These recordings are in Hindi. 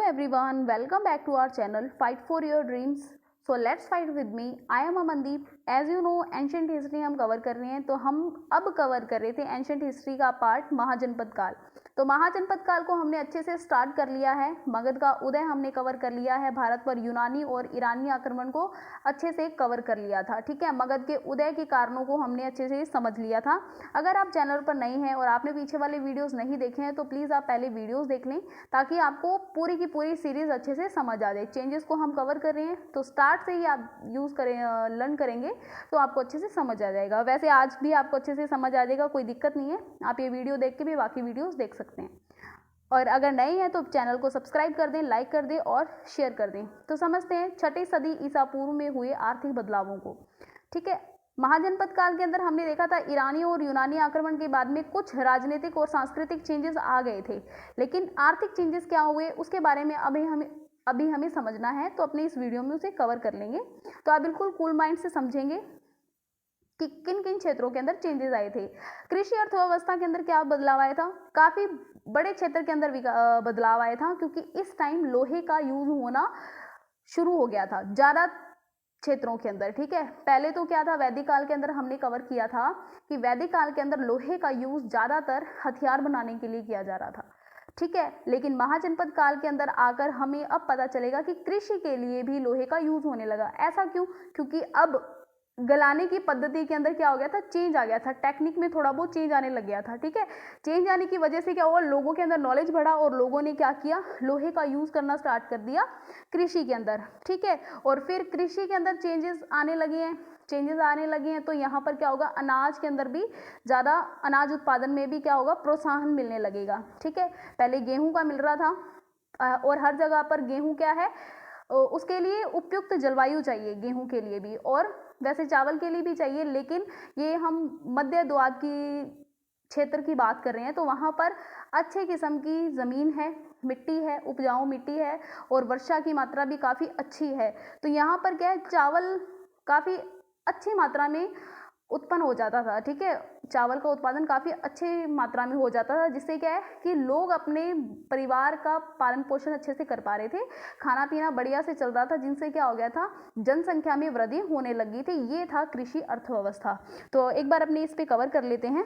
everyone, welcome back to our channel Fight for Your Dreams. So let's fight with me. I am Amandeep. As you know, ancient history हम कवर कर रहे हैं, तो हम अब कवर कर रहे थे एंशंट हिस्ट्री का पार्ट महाजनपद काल। तो महाजनपद काल को हमने अच्छे से स्टार्ट कर लिया है। मगध का उदय हमने कवर कर लिया है, भारत पर यूनानी और ईरानी आक्रमण को अच्छे से कवर कर लिया था। ठीक है, मगध के उदय के कारणों को हमने अच्छे से समझ लिया था। अगर आप चैनल पर नए हैं और आपने पीछे वाले वीडियोस नहीं देखे हैं तो प्लीज़ आप पहले वीडियोस देख लें, ताकि आपको पूरी की पूरी सीरीज अच्छे से समझ आ जाए। चेंजेस को हम कवर कर रहे हैं, तो स्टार्ट से ही आप यूज़ करें, लर्न करेंगे तो आपको अच्छे से समझ आ जाएगा। वैसे आज भी आपको अच्छे से समझ आ जाएगा, कोई दिक्कत नहीं है। आप ये वीडियो देख के भी बाकी वीडियोस देख सकते हैं। और अगर नए हैं तो चैनल को सब्सक्राइब कर दें, लाइक कर दें और शेयर कर दें। तो समझते हैं 6ठी सदी ईसा पूर्व में हुए आर्थिक बदलावों को। ठीक है, महाजनपद काल के अंदर हमने देखा था ईरानी और यूनानी आक्रमण के बाद में कुछ राजनीतिक और सांस्कृतिक चेंजेस आ गए थे, लेकिन आर्थिक चेंजेस क्या हुए उसके बारे में अभी हमें समझना है। तो अपने इस वीडियो में उसे कवर कर लेंगे, तो आप बिल्कुल कूल माइंड से समझेंगे कि किन किन क्षेत्रों के अंदर चेंजेस आए थे। कृषि अर्थव्यवस्था के अंदर क्या बदलाव आया था, काफ़ी बड़े क्षेत्र के अंदर बदलाव आया था, क्योंकि इस टाइम लोहे का यूज होना शुरू हो गया था ज़्यादा क्षेत्रों के अंदर। ठीक है, पहले तो क्या था, वैदिक काल के अंदर हमने कवर किया था कि वैदिक काल के अंदर लोहे का यूज ज़्यादातर हथियार बनाने के लिए किया जा रहा था। ठीक है, लेकिन महाजनपद काल के अंदर आकर हमें अब पता चलेगा कि कृषि के लिए भी लोहे का यूज होने लगा। ऐसा क्यों? क्योंकि अब गलाने की पद्धति के अंदर क्या हो गया था, चेंज आ गया था, टेक्निक में थोड़ा बहुत चेंज आने लग गया था। ठीक है, चेंज आने की वजह से क्या हुआ, लोगों के अंदर नॉलेज बढ़ा और लोगों ने क्या किया, लोहे का यूज करना स्टार्ट कर दिया कृषि के अंदर। ठीक है, और फिर कृषि के अंदर चेंजेस आने लगे हैं, तो यहाँ पर क्या होगा, अनाज के अंदर भी ज़्यादा अनाज उत्पादन में भी क्या होगा, प्रोत्साहन मिलने लगेगा। ठीक है, पहले गेहूं का मिल रहा था और हर जगह पर गेहूं क्या है, उसके लिए उपयुक्त जलवायु चाहिए गेहूं के लिए भी, और वैसे चावल के लिए भी चाहिए। लेकिन ये हम मध्य द्वार की क्षेत्र की बात कर रहे हैं, तो वहाँ पर अच्छे किस्म की ज़मीन है, मिट्टी है, उपजाऊ मिट्टी है और वर्षा की मात्रा भी काफ़ी अच्छी है। तो यहाँ पर क्या है, चावल काफ़ी अच्छी मात्रा में उत्पन्न हो जाता था। ठीक है, चावल का उत्पादन काफ़ी अच्छी मात्रा में हो जाता था, जिससे क्या है कि लोग अपने परिवार का पालन पोषण अच्छे से कर पा रहे थे, खाना पीना बढ़िया से चल रहा था, जिनसे क्या हो गया था, जनसंख्या में वृद्धि होने लगी थी। ये था कृषि अर्थव्यवस्था। तो एक बार अपने इस पे कवर कर लेते हैं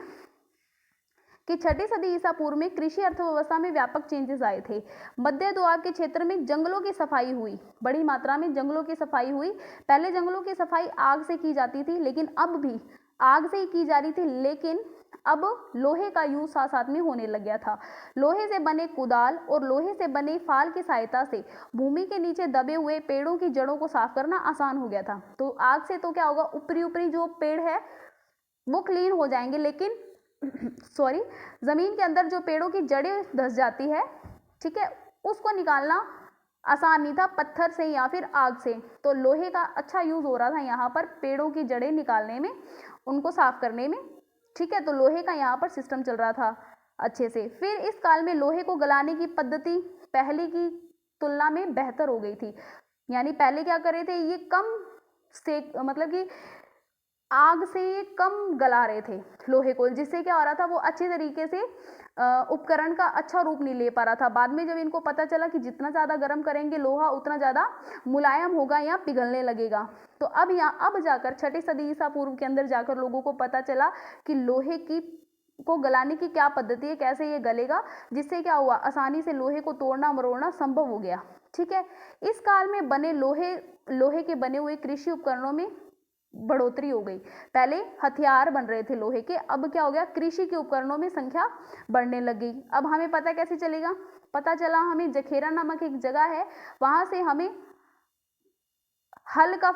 कि 6ठी सदी ईसा पूर्व में कृषि अर्थव्यवस्था में व्यापक चेंजेस आए थे। मध्य द्वार के क्षेत्र में जंगलों की सफाई हुई, बड़ी मात्रा में जंगलों की सफाई हुई। पहले जंगलों की सफाई आग से की जाती थी, लेकिन अब भी आग से ही की जा रही थी, लेकिन अब लोहे का यूज साथ साथ में होने लग गया था। लोहे से बने कुदाल और लोहे से बने फाल की सहायता से भूमि के नीचे दबे हुए पेड़ों की जड़ों को साफ करना आसान हो गया था। तो आग से तो क्या होगा, ऊपरी जो पेड़ है वो क्लीन हो जाएंगे, लेकिन जमीन के अंदर जो पेड़ों की जड़ें धस जाती है, ठीक है, उसको निकालना आसान नहीं था पत्थर से या फिर आग से। तो लोहे का अच्छा यूज हो रहा था यहाँ पर पेड़ों की जड़ें निकालने में, उनको साफ करने में। ठीक है, तो लोहे का यहाँ पर सिस्टम चल रहा था अच्छे से। फिर इस काल में लोहे को गलाने की पद्धति पहले की तुलना में बेहतर हो गई थी। यानी पहले क्या कर रहे थे, ये कम से मतलब कि आग से कम गला रहे थे लोहे को, जिससे क्या हो रहा था, वो अच्छे तरीके से उपकरण का अच्छा रूप नहीं ले पा रहा था। बाद में जब इनको पता चला कि जितना ज़्यादा गर्म करेंगे लोहा उतना ज़्यादा मुलायम होगा या पिघलने लगेगा, तो अब जाकर 6ठी सदी ईसा पूर्व के अंदर जाकर लोगों को पता चला कि लोहे को गलाने की क्या पद्धति है, कैसे ये गलेगा, जिससे क्या हुआ, आसानी से लोहे को तोड़ना मरोड़ना संभव हो गया। ठीक है, इस काल में बने लोहे के बने हुए कृषि उपकरणों में बढ़ोतरी हो गई। पहले हथियार बन रहे थे लोहे के, अब क्या हो गया, कृषि के उपकरणों में संख्या बढ़ने लग गई। अब हमें पता कैसे चलेगा, पता चला हमें जखेरा नामक एक जगह है, वहां से हमें हल का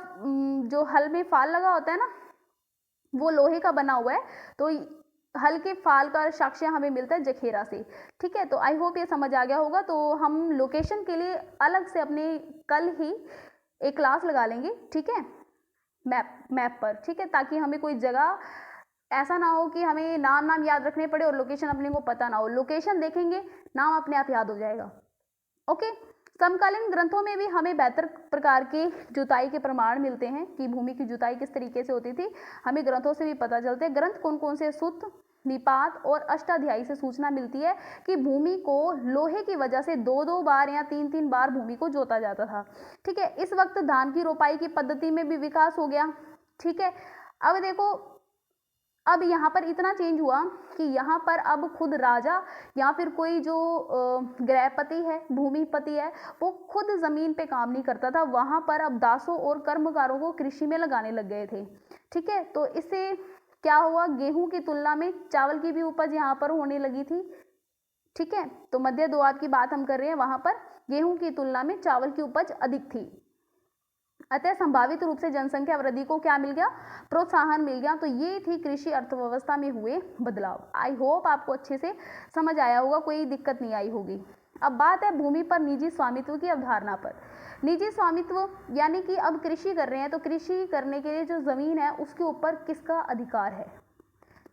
जो हल में फाल लगा होता है ना, वो लोहे का बना हुआ है, तो हल के फाल का साक्ष्य हमें मिलता है जखेरा से। ठीक है, तो आई होप ये समझ आ गया होगा। तो हम लोकेशन के लिए अलग से अपने कल ही एक क्लास लगा लेंगे, ठीक है, मैप पर। ठीक है, ताकि हमें कोई जगह ऐसा ना हो कि हमें नाम याद रखने पड़े और लोकेशन अपने को पता ना हो। लोकेशन देखेंगे, नाम अपने आप याद हो जाएगा। ओके, समकालीन ग्रंथों में भी हमें बेहतर प्रकार के जुताई के प्रमाण मिलते हैं कि भूमि की जुताई किस तरीके से होती थी, हमें ग्रंथों से भी पता चलते हैं। ग्रंथ कौन कौन से? सुत, निपात और अष्टाध्यायी से सूचना मिलती है कि भूमि को लोहे की वजह से 2-2 बार या 3-3 बार भूमि को जोता जाता था। ठीक है, इस वक्त धान की रोपाई की पद्धति में भी विकास हो गया। ठीक है, अब देखो, अब यहाँ पर इतना चेंज हुआ कि यहाँ पर अब खुद राजा या फिर कोई जो गृहपति है, भूमिपति है, वो खुद जमीन पे काम नहीं करता था। वहाँ पर अब दासों और कर्मकारों को कृषि में लगाने लग गए थे। ठीक है, तो इससे क्या हुआ, गेहूं की तुलना में चावल की भी उपज यहाँ पर होने लगी थी। ठीक है, तो मध्य दोआब की बात हम कर रहे हैं, वहाँ पर गेहूं की तुलना में चावल की उपज अधिक थी। अतः संभावित रूप से जनसंख्या वृद्धि को क्या मिल गया, प्रोत्साहन मिल गया। तो ये थी कृषि अर्थव्यवस्था में हुए बदलाव। आई होप आपको अच्छे से समझ आया होगा, कोई दिक्कत नहीं आई होगी। अब बात है भूमि पर निजी स्वामित्व की अवधारणा पर। निजी स्वामित्व यानी कि अब कृषि कर रहे हैं तो कृषि करने के लिए जो जमीन है उसके ऊपर किसका अधिकार है।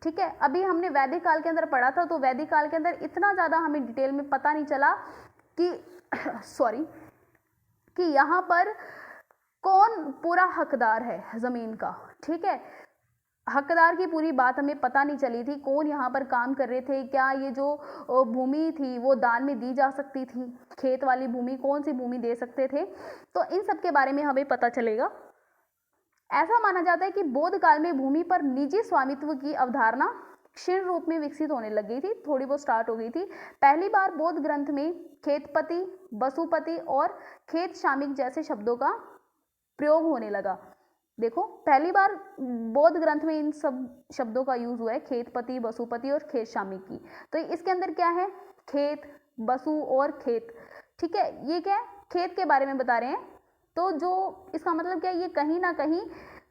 ठीक है, अभी हमने वैदिक काल के अंदर पढ़ा था, तो वैदिक काल के अंदर इतना ज़्यादा हमें डिटेल में पता नहीं चला कि कि यहाँ पर कौन पूरा हकदार है ज़मीन का। ठीक है, हकदार की पूरी बात हमें पता नहीं चली थी, कौन यहाँ पर काम कर रहे थे, क्या ये जो भूमि थी वो दान में दी जा सकती थी, खेत वाली भूमि, कौन सी भूमि दे सकते थे, तो इन सब के बारे में हमें पता चलेगा। ऐसा माना जाता है कि बौद्ध काल में भूमि पर निजी स्वामित्व की अवधारणा क्षीण रूप में विकसित होने लग गई थी, थोड़ी बहुत स्टार्ट हो गई थी। पहली बार बौद्ध ग्रंथ में खेतपति, बसुपति और खेत श्रमिक जैसे शब्दों का प्रयोग होने लगा। देखो, पहली बार बौद्ध ग्रंथ में इन सब शब्दों का यूज हुआ है, खेतपति, बसुपति और खेत श्रमिक की। तो इसके अंदर क्या है, खेत, बसु और खेत। ठीक है, ये क्या है, खेत के बारे में बता रहे हैं। तो जो इसका मतलब क्या है, ये कहीं ना कहीं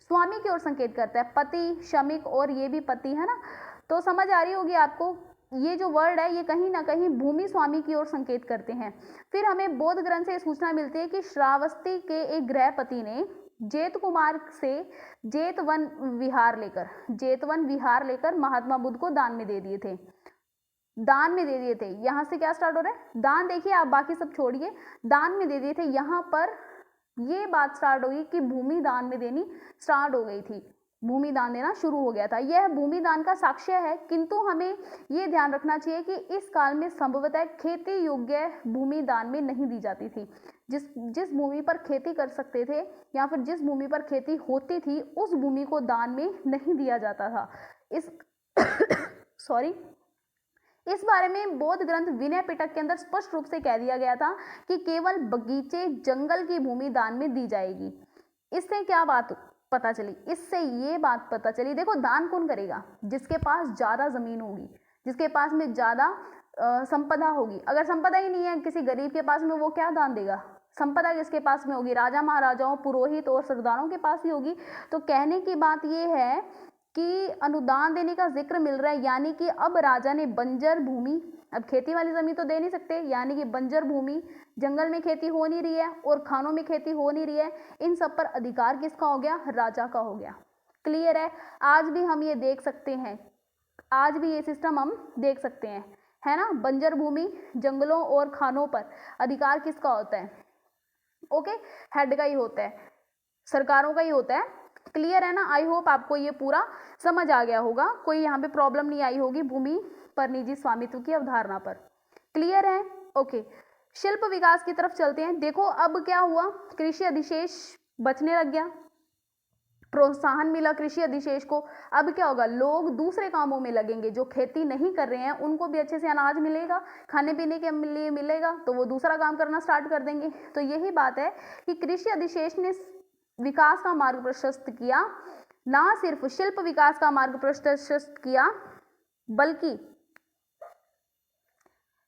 स्वामी की ओर संकेत करता है, पति, श्रमिक और ये भी पति है ना। तो समझ आ रही होगी आपको, ये जो वर्ड है ये कहीं ना कहीं भूमि स्वामी की ओर संकेत करते हैं। फिर हमें बौद्ध ग्रंथ से सूचना मिलती है कि श्रावस्ती के एक गृहपति ने जेत कुमार से जेतवन विहार लेकर महात्मा बुद्ध को दान में दे दिए थे। दान में दे दिए थे, यहाँ से क्या स्टार्ट हो रहा है, दान। देखिए, आप बाकी सब छोड़िए, दान में दे दिए थे। यहाँ पर ये बात स्टार्ट होगी कि भूमि दान में देनी स्टार्ट हो गई थी, भूमि दान देना शुरू हो गया था। यह भूमि दान का साक्ष्य है, किंतु हमें ये ध्यान रखना चाहिए कि इस काल में संभवतः खेती योग्य भूमि दान में नहीं दी जाती थी। जिस भूमि पर खेती कर सकते थे या फिर जिस भूमि पर खेती होती थी उस भूमि को दान में नहीं दिया जाता था। इस बारे में बौद्ध ग्रंथ विनय पिटक के अंदर स्पष्ट रूप से कह दिया गया था कि केवल बगीचे, जंगल की भूमि दान में दी जाएगी। इससे क्या बात पता चली, इससे ये बात पता चली, देखो दान कौन करेगा, जिसके पास ज्यादा जमीन होगी, जिसके पास में ज्यादा संपदा होगी। अगर संपदा ही नहीं है किसी गरीब के पास में, वो क्या दान देगा। संपदा किसके पास में होगी, राजा महाराजाओं, पुरोहित और सरदारों के पास ही होगी। तो कहने की बात ये है कि अनुदान देने का जिक्र मिल रहा है, यानी कि अब राजा ने बंजर भूमि, अब खेती वाली जमीन तो दे नहीं सकते, यानी कि बंजर भूमि, जंगल में खेती हो नहीं रही है और खानों में खेती हो नहीं रही है, इन सब पर अधिकार किसका हो गया, राजा का हो गया। क्लियर है, आज भी हम ये देख सकते हैं, आज भी ये सिस्टम हम देख सकते हैं, है ना। बंजर भूमि, जंगलों और खानों पर अधिकार किसका होता है, ओके, हेड का ही होता है, सरकारों का ही होता है। क्लियर है ना। आई होप आपको ये पूरा समझ आ गया होगा, कोई यहाँ पे प्रॉब्लम नहीं आई होगी भूमि पर निजी स्वामित्व की अवधारणा पर। क्लियर है, ओके। शिल्प विकास की तरफ चलते हैं। देखो अब क्या हुआ, कृषि अधिशेष बचने लग गया, प्रोत्साहन मिला कृषि अधिशेष को। अब क्या होगा, लोग दूसरे कामों में लगेंगे, जो खेती नहीं कर रहे हैं उनको भी अच्छे से अनाज मिलेगा, खाने पीने के लिए मिलेगा, तो वो दूसरा काम करना स्टार्ट कर देंगे। तो यही बात है कि कृषि अधिशेष ने विकास का मार्ग प्रशस्त किया, ना सिर्फ शिल्प विकास का मार्ग प्रशस्त किया बल्कि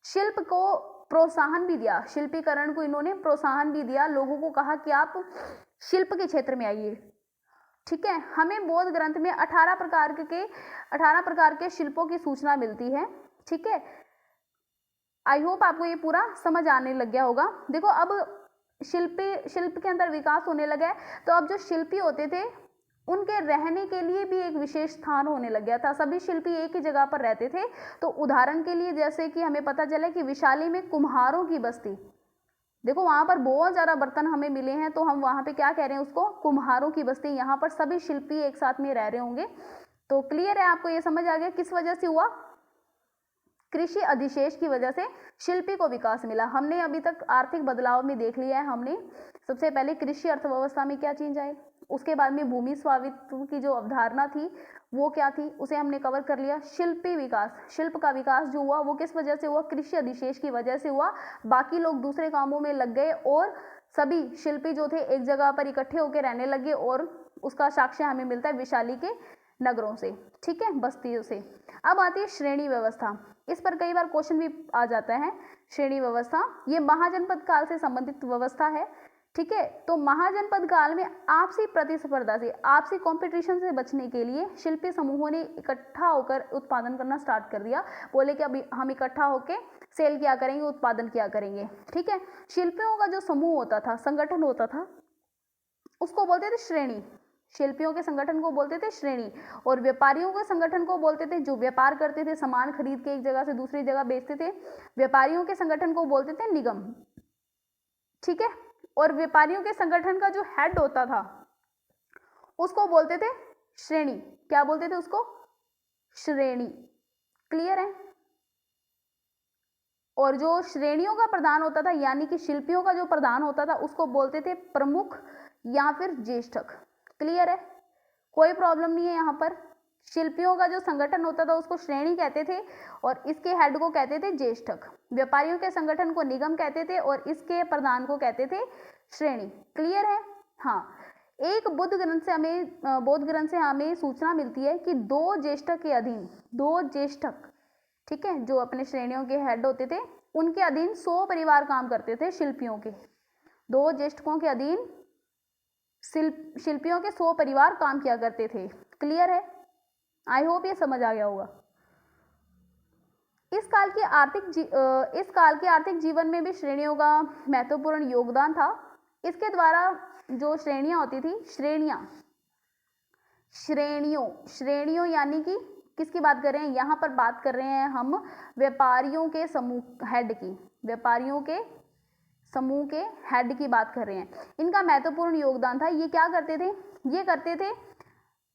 शिल्प को प्रोत्साहन भी दिया, शिल्पीकरण को इन्होंने प्रोत्साहन भी दिया, लोगों को कहा कि आप शिल्प के क्षेत्र में आइए। ठीक है, हमें बौद्ध ग्रंथ में 18 प्रकार के शिल्पों की सूचना मिलती है। ठीक है, आई होप आपको ये पूरा समझ आने लग गया होगा। देखो अब शिल्प के अंदर विकास होने लगा है, तो अब जो शिल्पी होते थे उनके रहने के लिए भी एक विशेष स्थान होने लग गया था, सभी शिल्पी एक ही जगह पर रहते थे। तो उदाहरण के लिए जैसे कि हमें पता चला कि विशाली में कुम्हारों की बस्ती, देखो वहां पर बहुत ज्यादा बर्तन हमें मिले हैं, तो हम वहां पे क्या कह रहे हैं उसको, कुम्हारों की बस्ती। यहाँ पर सभी शिल्पी एक साथ में रह रहे होंगे, तो क्लियर है, आपको ये समझ आ गया किस वजह से हुआ? कृषि अधिशेष की वजह से शिल्पी को विकास मिला। हमने अभी तक आर्थिक बदलाव में देख लिया है, हमने सबसे पहले कृषि अर्थव्यवस्था में क्या चेंज आए, उसके बाद में भूमि स्वामित्व की जो अवधारणा थी वो क्या थी, उसे हमने कवर कर लिया। शिल्पी विकास, शिल्प का विकास जो हुआ वो किस वजह से हुआ? कृषि अधिशेष की वजह से हुआ। बाकी लोग दूसरे कामों में लग गए और सभी शिल्पी जो थे एक जगह पर इकट्ठे होकर रहने लगे, और उसका साक्ष्य हमें मिलता है विशाली के नगरों से, ठीक है, बस्तियों से। अब आती है श्रेणी व्यवस्था, इस पर कई बार क्वेश्चन भी आ जाता है। श्रेणी व्यवस्था ये महाजनपद काल से संबंधित व्यवस्था है, ठीक है। तो महाजनपद काल में आपसी प्रतिस्पर्धा से, आपसी कंपटीशन से बचने के लिए शिल्पी समूहों ने इकट्ठा होकर उत्पादन करना स्टार्ट कर दिया। बोले कि अभी हम इकट्ठा होकर सेल किया करेंगे, उत्पादन किया करेंगे, ठीक है। शिल्पियों का जो समूह होता था, संगठन होता था, उसको बोलते थे श्रेणी। शिल्पियों के संगठन को बोलते थे श्रेणी, और व्यापारियों के संगठन को बोलते थे, जो व्यापार करते थे, सामान खरीद के एक जगह से दूसरी जगह बेचते थे, व्यापारियों के संगठन को बोलते थे निगम, ठीक है। और व्यापारियों के संगठन का जो हेड होता था उसको बोलते थे श्रेणी। क्या बोलते थे उसको? श्रेणी। क्लियर है? और जो श्रेणियों का प्रधान होता था, यानी कि शिल्पियों का जो प्रधान होता था, उसको बोलते थे प्रमुख या फिर ज्येष्ठक। क्लियर है? कोई प्रॉब्लम नहीं है यहाँ पर। शिल्पियों का जो संगठन होता था उसको श्रेणी कहते थे, और इसके हेड को कहते थे ज्येष्ठक। व्यापारियों के संगठन को निगम कहते थे, और इसके प्रधान को कहते थे श्रेणी। क्लियर है? हाँ। एक बुद्ध ग्रंथ से हमें सूचना मिलती है कि दो ज्येष्ठक के अधीन, दो ज्येष्ठक, ठीक है, जो अपने श्रेणियों के हेड होते थे, उनके अधीन 100 परिवार काम करते थे शिल्पियों के। दो ज्येष्ठकों के अधीन शिल्पियों के 100 परिवार काम किया करते थे। क्लियर है? आई होप ये समझ आ गया होगा। इस काल के आर्थिक जीवन में भी श्रेणियों का महत्वपूर्ण योगदान था। इसके द्वारा जो श्रेणियां होती थी, श्रेणियों यानी कि किसकी बात कर रहे हैं? यहाँ पर बात कर रहे हैं हम व्यापारियों के समूह हेड की, व्यापारियों के समूह के हेड की बात कर रहे हैं। इनका महत्वपूर्ण योगदान था। ये क्या करते थे?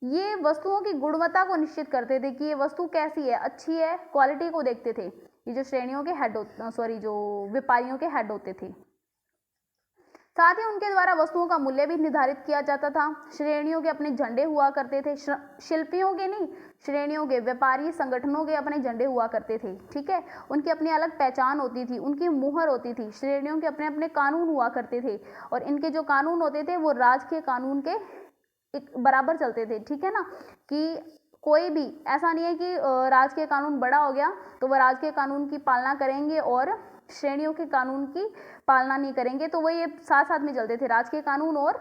ये वस्तुओं की गुणवत्ता को निश्चित करते थे कि ये वस्तु कैसी है, अच्छी है, क्वालिटी को देखते थे। ये जो श्रेणियों के हेड जो व्यापारियों के हेड होते थे। साथ ही उनके द्वारा वस्तुओं का मूल्य भी निर्धारित किया जाता था। श्रेणियों के अपने झंडे हुआ करते थे, शिल्पियों के नहीं, श्रेणियों के, व्यापारी संगठनों के अपने झंडे हुआ करते थे, ठीक है। उनकी अपनी अलग पहचान होती थी, उनकी मुहर होती थी। श्रेणियों के अपने अपने कानून हुआ करते थे, और इनके जो कानून होते थे वो राज के कानून के बराबर चलते थे, ठीक है ना। कि कोई भी ऐसा नहीं है कि राज के कानून बड़ा हो गया तो वह राज के कानून की पालना करेंगे और श्रेणियों के कानून की पालना नहीं करेंगे, तो वो ये साथ साथ में चलते थे, राज के कानून और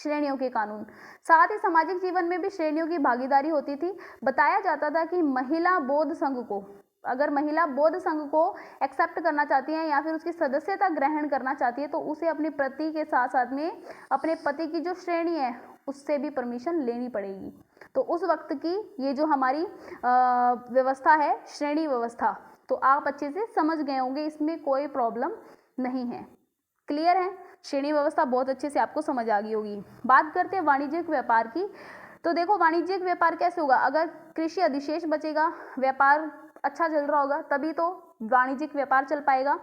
श्रेणियों के कानून। साथ ही सामाजिक जीवन में भी श्रेणियों की भागीदारी होती थी। बताया जाता था कि महिला बौद्ध संघ को, अगर महिला बौद्ध संघ को एक्सेप्ट करना चाहती है या फिर उसकी सदस्यता ग्रहण करना चाहती है, तो उसे अपने पति के साथ साथ में अपने पति की जो श्रेणी है उससे भी परमिशन लेनी पड़ेगी। तो उस वक्त की ये जो हमारी व्यवस्था है, श्रेणी व्यवस्था, तो आप अच्छे से समझ गए होंगे, इसमें कोई प्रॉब्लम नहीं है। क्लियर है? श्रेणी व्यवस्था बहुत अच्छे से आपको समझ आ गई होगी। बात करते हैं वाणिज्यिक व्यापार की। तो देखो, वाणिज्यिक व्यापार कैसे होगा? अगर कृषि अधिशेष बचेगा, व्यापार अच्छा चल रहा होगा, तभी तो वाणिज्यिक व्यापार चल पाएगा।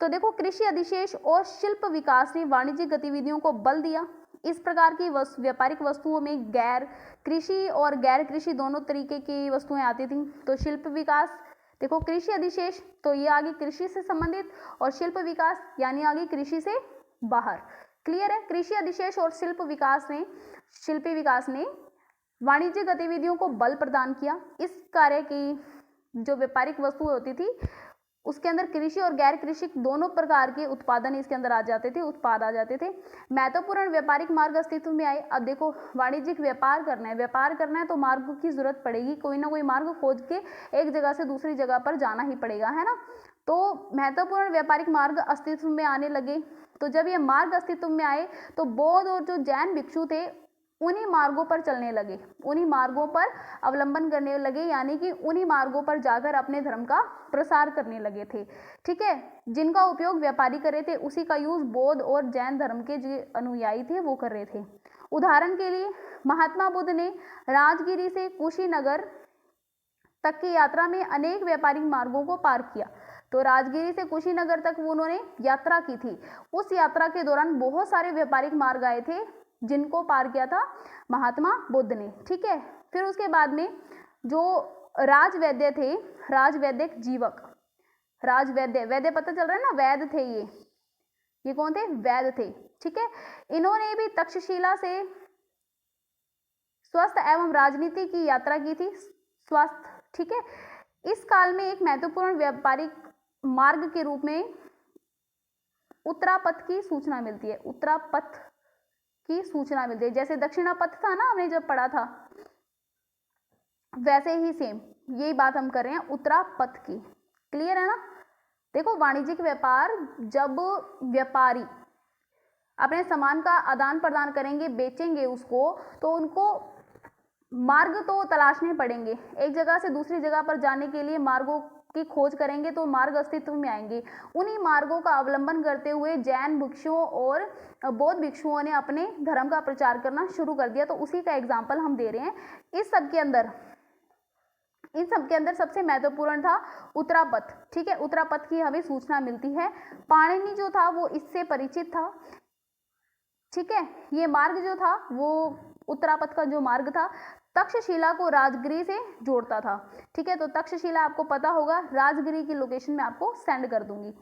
तो देखो, कृषि अधिशेष और शिल्प विकास ने वाणिज्यिक गतिविधियों को बल दिया। इस प्रकार की व्यापारिक वस्तुओं में गैर कृषि और गैर कृषि दोनों तरीके की वस्तुएं आती थी। तो शिल्प विकास, देखो कृषि अधिशेष तो ये आगे कृषि से संबंधित, और शिल्प विकास यानी आगे कृषि से बाहर। क्लियर है? कृषि अधिशेष और शिल्पी विकास ने वाणिज्य गतिविधियों को बल प्रदान किया। इस कार्य की जो व्यापारिक वस्तुएं होती थी उसके अंदर कृषि और गैर कृषि दोनों प्रकार के उत्पादन इसके अंदर आ जाते थे, उत्पाद आ जाते थे। महत्वपूर्ण व्यापारिक मार्ग अस्तित्व में आए। अब देखो, वाणिज्यिक व्यापार करना है तो मार्ग की जरूरत पड़ेगी, कोई ना कोई मार्ग खोज के एक जगह से दूसरी जगह पर जाना ही पड़ेगा, है ना। तो महत्वपूर्ण व्यापारिक मार्ग अस्तित्व में आने लगे। तो जब ये मार्ग अस्तित्व में आए तो बौद्ध और जो जैन भिक्षु थे उन्हीं मार्गों पर चलने लगे, उन्हीं मार्गों पर अवलंबन करने लगे, यानी कि उन्हीं मार्गों पर जाकर अपने धर्म का प्रसार करने लगे थे, ठीक है। जिनका उपयोग व्यापारी कर रहे थे उसी का यूज बौद्ध और जैन धर्म के जो अनुयायी थे वो कर रहे थे। उदाहरण के लिए महात्मा बुद्ध ने राजगिरी से कुशीनगर तक की यात्रा में अनेक व्यापारिक मार्गों को पार किया। तो राजगिरी से कुशीनगर तक वो उन्होंने यात्रा की थी। उस यात्रा के दौरान बहुत सारे व्यापारिक मार्ग आए थे जिनको पार किया था महात्मा बुद्ध ने। ठीक है, फिर उसके बाद में जो राजवैद्य थे, राजवैद्यक जीवक, राजवैद्य, वैद्य पता चल रहा है ना, वैद्य थे ये कौन थे? वैद्य थे। ठीक है, इन्होंने भी तक्षशिला से स्वास्थ्य एवं राजनीति की यात्रा की थी। स्वास्थ्य, ठीक है, इस काल में एक महत्वपूर्ण व्यापारिक मार्ग के रूप में उत्तरापथ की सूचना मिलती है। उत्तरापथ की सूचना मिलती है, जैसे दक्षिणापथ था ना, हमने जब पढ़ा था, वैसे ही सेम यही बात हम कर रहे हैं उत्तरापथ की। क्लियर है ना? देखो, वाणिज्यिक व्यापार, जब व्यापारी अपने सामान का आदान प्रदान करेंगे, बेचेंगे उसको, तो उनको मार्ग तो तलाशने पड़ेंगे। एक जगह से दूसरी जगह पर जाने के लिए मार्गों की खोज करेंगे तो मार्ग अस्तित्व में आएंगे। उन्हीं मार्गों का अवलंबन करते हुए जैन भिक्षुओं और बौद्ध भिक्षुओं ने अपने धर्म का प्रचार करना शुरू कर दिया। तो उसी का एग्जाम्पल हम दे रहे हैं। इन सब के अंदर सबसे महत्वपूर्ण था उत्तरापथ। ठीक है, उत्तरापथ की हमें सूचना मिलती है। पाणिनि जो था वो इससे परिचित था। ठीक है, ये मार्ग जो था वो उत्तरापथ का जो मार्ग था तक्षशिला को राजगिरी से जोड़ता था। ठीक है, तो तक्षशिला आपको पता होगा, राजगिरी की लोकेशन में आपको सेंड कर दूंगी।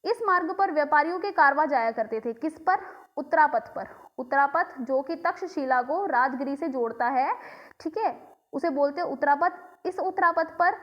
इस मार्ग पर व्यापारियों के कारवां जाया करते थे। किस पर? उत्तरापथ पर। उत्तरापथ जो कि तक्षशिला को राजगिरी से जोड़ता है, ठीक है, उसे बोलते हैं उत्तरापथ। इस उत्तरापथ पर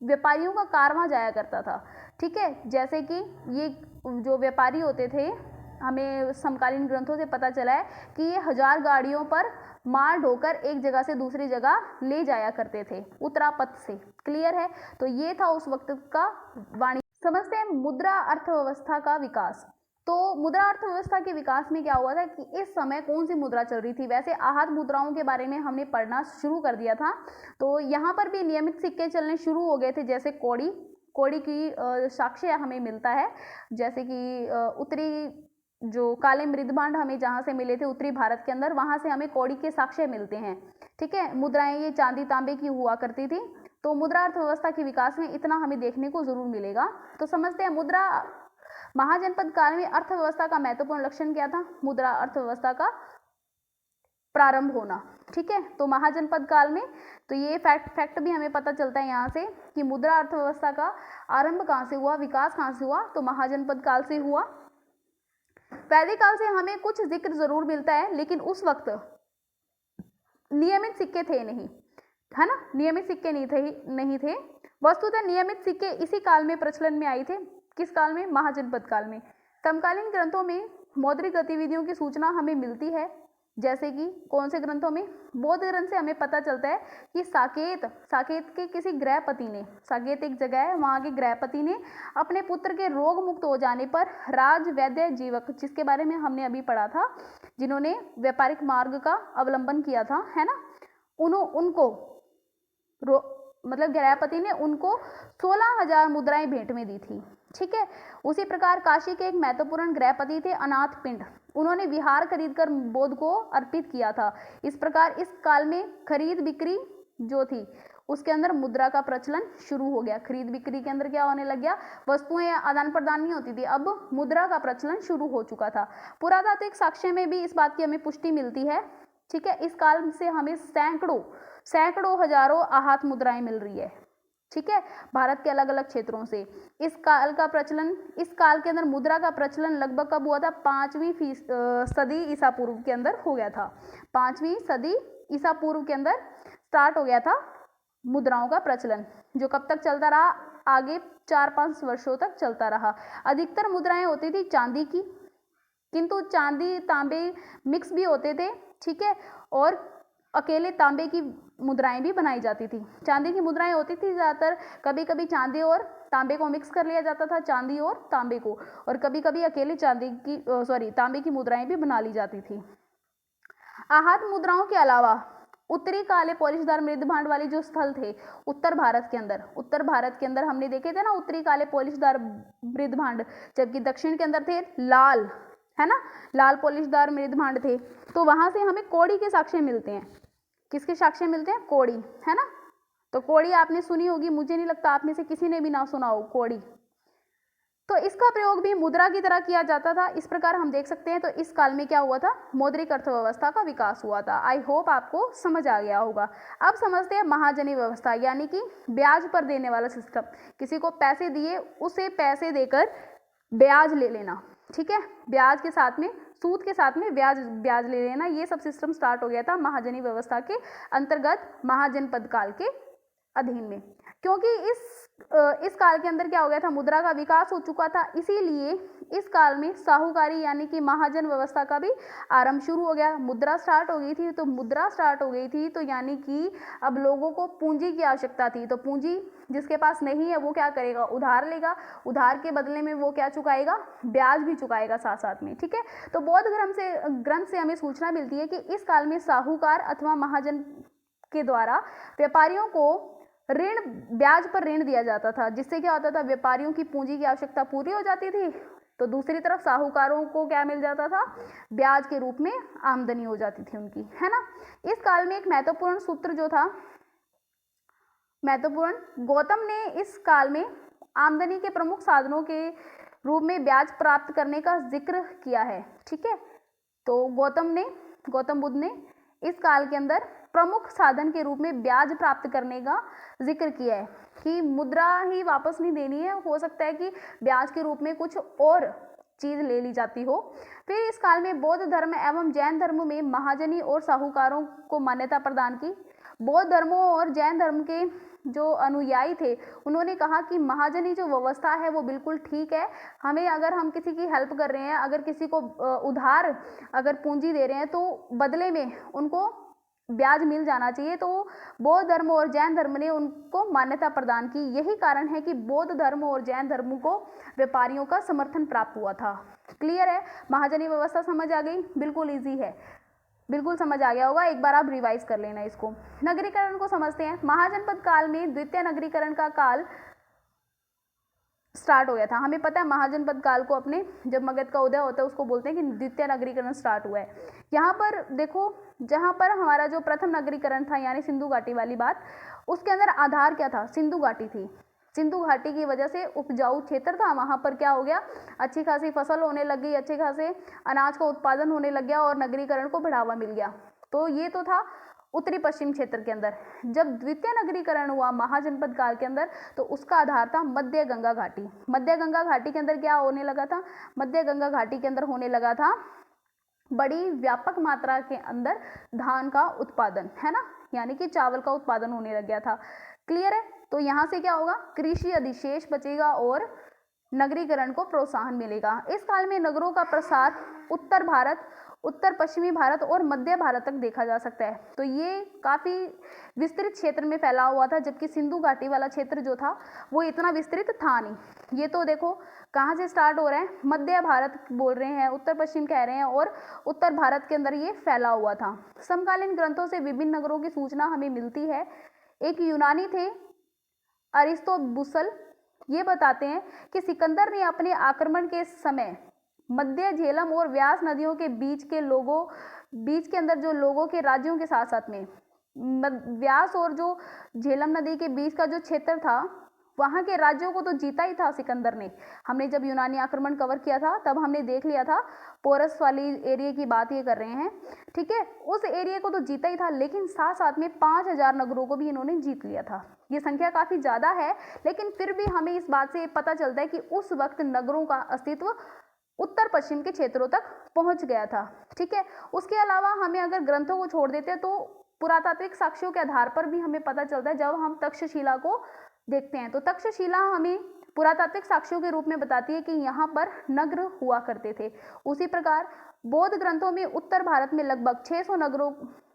व्यापारियों का कारवां जाया करता था। ठीक है, जैसे कि ये जो व्यापारी होते थे, हमें समकालीन ग्रंथों से पता चला है कि ये 1000 गाड़ियों पर माल ढोकर एक जगह से दूसरी जगह ले जाया करते थे उत्तरापथ से। क्लियर है? तो ये था उस वक्त का वाणिज्य। समझते हैं मुद्रा अर्थव्यवस्था का विकास। तो मुद्रा अर्थव्यवस्था के विकास में क्या हुआ था कि इस समय कौन सी मुद्रा चल रही थी। वैसे आहत मुद्राओं के बारे में हमने पढ़ना शुरू कर दिया था, तो यहाँ पर भी नियमित सिक्के चलने शुरू हो गए थे। जैसे कौड़ी की साक्ष्य हमें मिलता है, जैसे कि उत्तरी जो काले मृदभांड हमें जहाँ से मिले थे उत्तरी भारत के अंदर, वहाँ से हमें कौड़ी के साक्ष्य मिलते हैं। ठीक है, मुद्राएं ये चांदी तांबे की हुआ करती थी। तो मुद्रा अर्थव्यवस्था के विकास में इतना हमें देखने को जरूर मिलेगा। तो समझते हैं मुद्रा महाजनपद काल में अर्थव्यवस्था का महत्वपूर्ण लक्षण क्या था? मुद्रा अर्थव्यवस्था का प्रारंभ होना। ठीक है, तो महाजनपद काल में, तो ये फैक्ट भी हमें पता चलता है यहाँ से कि मुद्रा अर्थव्यवस्था का आरंभ कहाँ से हुआ, विकास कहाँ से हुआ, तो महाजनपद काल से हुआ। वैदिक काल से हमें कुछ जिक्र जरूर मिलता है, लेकिन उस वक्त नियमित सिक्के थे नहीं, है ना, नियमित सिक्के नहीं थे। वस्तुतः नियमित सिक्के इसी काल में प्रचलन में आए थे। किस काल में? महाजनपद काल में। समकालीन ग्रंथों में मौद्रिक गतिविधियों की सूचना हमें मिलती है, जैसे कि कौन से ग्रंथों में? बौद्ध ग्रंथ से हमें पता चलता है कि साकेत के किसी गृहपति ने, साकेत एक जगह है, वहाँ के गृहपति ने अपने पुत्र के रोग मुक्त हो जाने पर राजवैद्य जीवक, जिसके बारे में हमने अभी पढ़ा था, जिन्होंने व्यापारिक मार्ग का अवलंबन किया था, है ना, उनको मतलब गृहपति ने उनको 16,000 मुद्राएं भेंट में दी थी। ठीक है, उसी प्रकार काशी के एक महत्वपूर्ण गृहपति थे अनाथ पिंड, उन्होंने विहार खरीदकर बौद्ध को अर्पित किया था। इस प्रकार इस काल में खरीद बिक्री जो थी उसके अंदर मुद्रा का प्रचलन शुरू हो गया। खरीद बिक्री के अंदर क्या होने लग गया? वस्तुएं आदान प्रदान नहीं होती थी, अब मुद्रा का प्रचलन शुरू हो चुका था। पुरातात्विक साक्ष्य में भी इस बात की हमें पुष्टि मिलती है। ठीक है, इस काल से हमें सैकड़ों हजारों आहत मुद्राएं मिल रही है। ठीक है, भारत के अलग अलग क्षेत्रों से। इस काल के अंदर मुद्रा का प्रचलन लगभग कब हुआ था? 5वीं सदी ईसा पूर्व के अंदर हो गया था। 5वीं सदी ईसा पूर्व के अंदर स्टार्ट हो गया था मुद्राओं का प्रचलन, जो कब तक चलता रहा? आगे 4-5 वर्षों तक चलता रहा। अधिकतर मुद्राएं होती थी चांदी की, किंतु चांदी तांबे मिक्स भी होते थे। ठीक है, और अकेले तांबे की मुद्राएं भी बनाई जाती थी। चांदी की मुद्राएं होती थी ज़्यादातर, कभी कभी चांदी और तांबे को मिक्स कर लिया जाता था, चांदी और तांबे को, और कभी कभी अकेले तांबे की मुद्राएं भी बना ली जाती थी। आहत मुद्राओं के अलावा उत्तरी काले पॉलिशदार मृदभांड वाले जो स्थल थे उत्तर भारत के अंदर हमने देखे थे ना उत्तरी काले पॉलिशदार मृदभांड, जबकि दक्षिण के अंदर थे लाल है ना, लाल पॉलिशदार मृद भांड थे। तो वहाँ से हमें कौड़ी के साक्ष्य मिलते हैं। किसके साक्ष्य मिलते हैं? कौड़ी, है ना। तो कौड़ी आपने सुनी होगी, मुझे नहीं लगता आप में से किसी ने भी ना सुना हो कौड़ी। तो इसका प्रयोग भी मुद्रा की तरह किया जाता था, इस प्रकार हम देख सकते हैं। तो इस काल में क्या हुआ था? मौद्रिक अर्थव्यवस्था का विकास हुआ था। आई होप आपको समझ आ गया होगा। अब समझते हैं महाजनी व्यवस्था, यानी कि ब्याज पर देने वाला सिस्टम। किसी को पैसे दिए, उसे पैसे देकर ब्याज ले लेना, ठीक है, ब्याज के साथ में, सूद के साथ में ब्याज ले लेना, ये सब सिस्टम स्टार्ट हो गया था महाजनी व्यवस्था के अंतर्गत, महाजनपद काल के अधीन में। क्योंकि इस काल के अंदर क्या हो गया था? मुद्रा का विकास हो चुका था, इसीलिए इस काल में साहूकारी यानी कि महाजन व्यवस्था का भी आरंभ शुरू हो गया। मुद्रा स्टार्ट हो गई थी, तो मुद्रा स्टार्ट हो गई थी तो यानी कि अब लोगों को पूंजी की आवश्यकता थी। तो पूंजी जिसके पास नहीं है वो क्या करेगा? उधार लेगा, उधार के बदले में वो क्या चुकाएगा? ब्याज भी चुकाएगा साथ साथ में, ठीक है। तो बौद्ध ग्रंथ से हमें सूचना मिलती है कि इस काल में साहूकार अथवा महाजन के द्वारा व्यापारियों को ऋण, ब्याज पर ऋण दिया जाता था, जिससे क्या होता था? व्यापारियों की पूंजी की आवश्यकता पूरी हो जाती थी, तो दूसरी तरफ साहूकारों को क्या मिल जाता था? ब्याज के रूप में आमदनी हो जाती थी उनकी, है ना। इस काल में एक महत्वपूर्ण सूत्र जो था, गौतम ने इस काल में आमदनी के प्रमुख साधनों के रूप में ब्याज प्राप्त करने का जिक्र किया है, ठीक है। तो गौतम बुद्ध ने इस काल के अंदर प्रमुख साधन के रूप में ब्याज प्राप्त करने का जिक्र किया है कि मुद्रा ही वापस नहीं देनी है, हो सकता है कि ब्याज के रूप में कुछ और चीज ले ली जाती हो। फिर इस काल में बौद्ध धर्म एवं जैन धर्म में महाजनी और साहूकारों को मान्यता प्रदान की। बौद्ध धर्मों और जैन धर्म के जो अनुयायी थे उन्होंने कहा कि महाजनी जो व्यवस्था है वो बिल्कुल ठीक है, हमें अगर हम किसी की हेल्प कर रहे हैं, अगर किसी को उधार अगर पूंजी दे रहे हैं तो बदले में उनको ब्याज मिल जाना चाहिए। तो बौद्ध धर्म और जैन धर्म ने उनको मान्यता प्रदान की। यही कारण है कि बौद्ध धर्म और जैन धर्म को व्यापारियों का समर्थन प्राप्त हुआ था। क्लियर है? महाजनी व्यवस्था समझ आ गई? बिल्कुल इजी है, बिल्कुल समझ आ गया होगा, एक बार आप रिवाइज कर लेना इसको। नगरीकरण को समझते हैं। महाजनपद काल में द्वितीय नगरीकरण का काल स्टार्ट हो गया था। हमें पता है महाजनपद काल को अपने, जब मगध का उदय होता है उसको बोलते हैं कि द्वितीय नगरीकरण स्टार्ट हुआ है। यहाँ पर देखो, जहाँ पर हमारा जो प्रथम नगरीकरण था यानी सिंधु घाटी वाली बात, उसके अंदर आधार क्या था? सिंधु घाटी थी। सिंधु घाटी की वजह से उपजाऊ क्षेत्र था, वहाँ पर क्या हो गया? अच्छी खासी फसल होने लग गई, अच्छे खासे अनाज का उत्पादन होने लग गया और नगरीकरण को बढ़ावा मिल गया। तो ये तो था उत्तरी पश्चिम क्षेत्र के अंदर। जब द्वितीय नगरीकरण हुआ महाजनपद काल के अंदर, तो उसका आधार था मध्य गंगा घाटी। मध्य गंगा घाटी के अंदर क्या होने लगा था? मध्य गंगा घाटी के अंदर होने लगा था बड़ी व्यापक मात्रा के अंदर धान का उत्पादन, है ना, यानी कि चावल का उत्पादन होने लग गया था। क्लियर है? तो यहाँ से क्या होगा? कृषि अधिशेष बचेगा और नगरीकरण को प्रोत्साहन मिलेगा। इस काल में नगरों का प्रसार उत्तर भारत, उत्तर पश्चिमी भारत और मध्य भारत तक देखा जा सकता है। तो ये काफी विस्तृत क्षेत्र में फैला हुआ था, जबकि सिंधु घाटी वाला क्षेत्र जो था वो इतना विस्तृत था नहीं। ये तो देखो कहाँ से स्टार्ट हो रहा है? मध्य भारत बोल रहे हैं, उत्तर पश्चिम कह रहे हैं, और उत्तर भारत के अंदर ये फैला हुआ था। समकालीन ग्रंथों से विभिन्न नगरों की सूचना हमें मिलती है। एक यूनानी थे अरिस्तोबुसल, ये बताते हैं कि सिकंदर ने अपने आक्रमण के समय मध्य झेलम और व्यास नदियों के बीच के अंदर जो लोगों के राज्यों के साथ साथ में व्यास और जो झेलम नदी के बीच का जो क्षेत्र था वहां के राज्यों को तो जीता ही था सिकंदर ने। हमने जब यूनानी आक्रमण कवर किया था तब हमने देख लिया था, पोरस वाली एरिया की बात ये कर रहे हैं, ठीक है। उस एरिया को तो जीता ही था, लेकिन साथ साथ में 5000 नगरों को भी इन्होंने जीत लिया था। ये संख्या काफी ज्यादा है, लेकिन फिर भी हमें इस बात से पता चलता है कि उस वक्त नगरों का अस्तित्व उत्तर पश्चिम के क्षेत्रों तक पहुंच गया था, ठीक है। उसके अलावा हमें अगर ग्रंथों को छोड़ देते हैं तो पुरातात्विक साक्ष्यों के आधार पर भी हमें पता चलता है। जब हम तक्षशिला को देखते हैं तो तक्षशिला हमें पुरातात्विक साक्ष्यों के रूप में बताती है कि यहाँ पर नगर हुआ करते थे। उसी प्रकार बौद्ध ग्रंथों में उत्तर भारत में लगभग 600 नगरों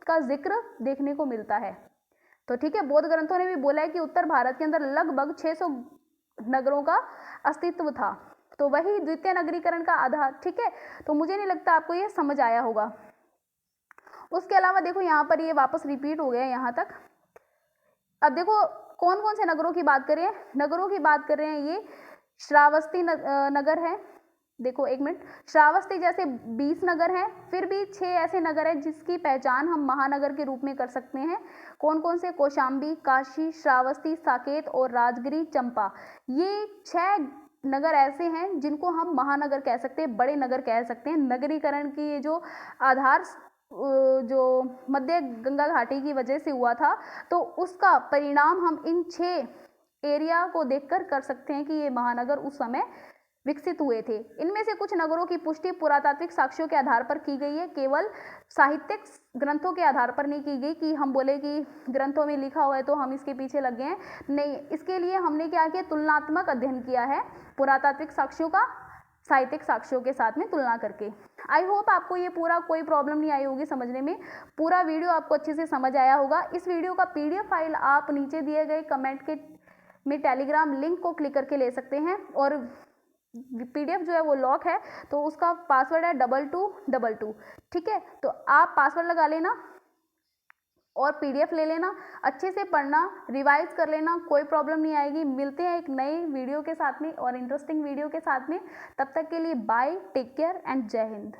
का जिक्र देखने को मिलता है। तो ठीक है, बौद्ध ग्रंथों ने भी बोला है कि उत्तर भारत के अंदर लगभग 600 नगरों का अस्तित्व था। तो वही द्वितीय नगरीकरण का आधार, ठीक है। तो मुझे नहीं लगता आपको ये समझ आया होगा। उसके अलावा देखो यहाँ पर ये वापस रिपीट हो गया यहाँ तक। अब देखो कौन कौन से नगरों की बात कर रहे हैं। नगरों की बात कर रहे हैं, ये श्रावस्ती नगर है, देखो एक मिनट, श्रावस्ती जैसे 20 नगर हैं, फिर भी 6 ऐसे नगर हैं जिसकी पहचान हम महानगर के रूप में कर सकते हैं। कौन कौन से? कौशाम्बी, काशी, श्रावस्ती, साकेत और राजगिरी, चंपा। ये 6 नगर ऐसे हैं जिनको हम महानगर कह सकते हैं, बड़े नगर कह सकते हैं। नगरीकरण की ये जो आधार जो मध्य गंगा घाटी की वजह से हुआ था, तो उसका परिणाम हम इन 6 एरिया को देखकर कर सकते हैं कि ये महानगर उस समय विकसित हुए थे। इनमें से कुछ नगरों की पुष्टि पुरातात्विक साक्ष्यों के आधार पर की गई है, केवल साहित्यिक ग्रंथों के आधार पर नहीं की गई कि हम बोले कि ग्रंथों में लिखा हुआ है तो हम इसके पीछे लग गए हैं। नहीं, इसके लिए हमने क्या किया? तुलनात्मक अध्ययन किया है पुरातात्विक साक्ष्यों का साहित्यिक साक्ष्यों के साथ में तुलना करके। आई होप आपको ये पूरा कोई प्रॉब्लम नहीं आई होगी समझने में, पूरा वीडियो आपको अच्छे से समझ आया होगा। इस वीडियो का PDF फाइल आप नीचे दिए गए कमेंट के में टेलीग्राम लिंक को क्लिक करके ले सकते हैं, और PDF जो है वो लॉक है तो उसका पासवर्ड है 2222। ठीक है, तो आप पासवर्ड लगा लेना और PDF ले लेना, अच्छे से पढ़ना, रिवाइज कर लेना, कोई प्रॉब्लम नहीं आएगी। मिलते हैं एक नए वीडियो के साथ में और इंटरेस्टिंग वीडियो के साथ में। तब तक के लिए बाय, टेक केयर एंड जय हिंद।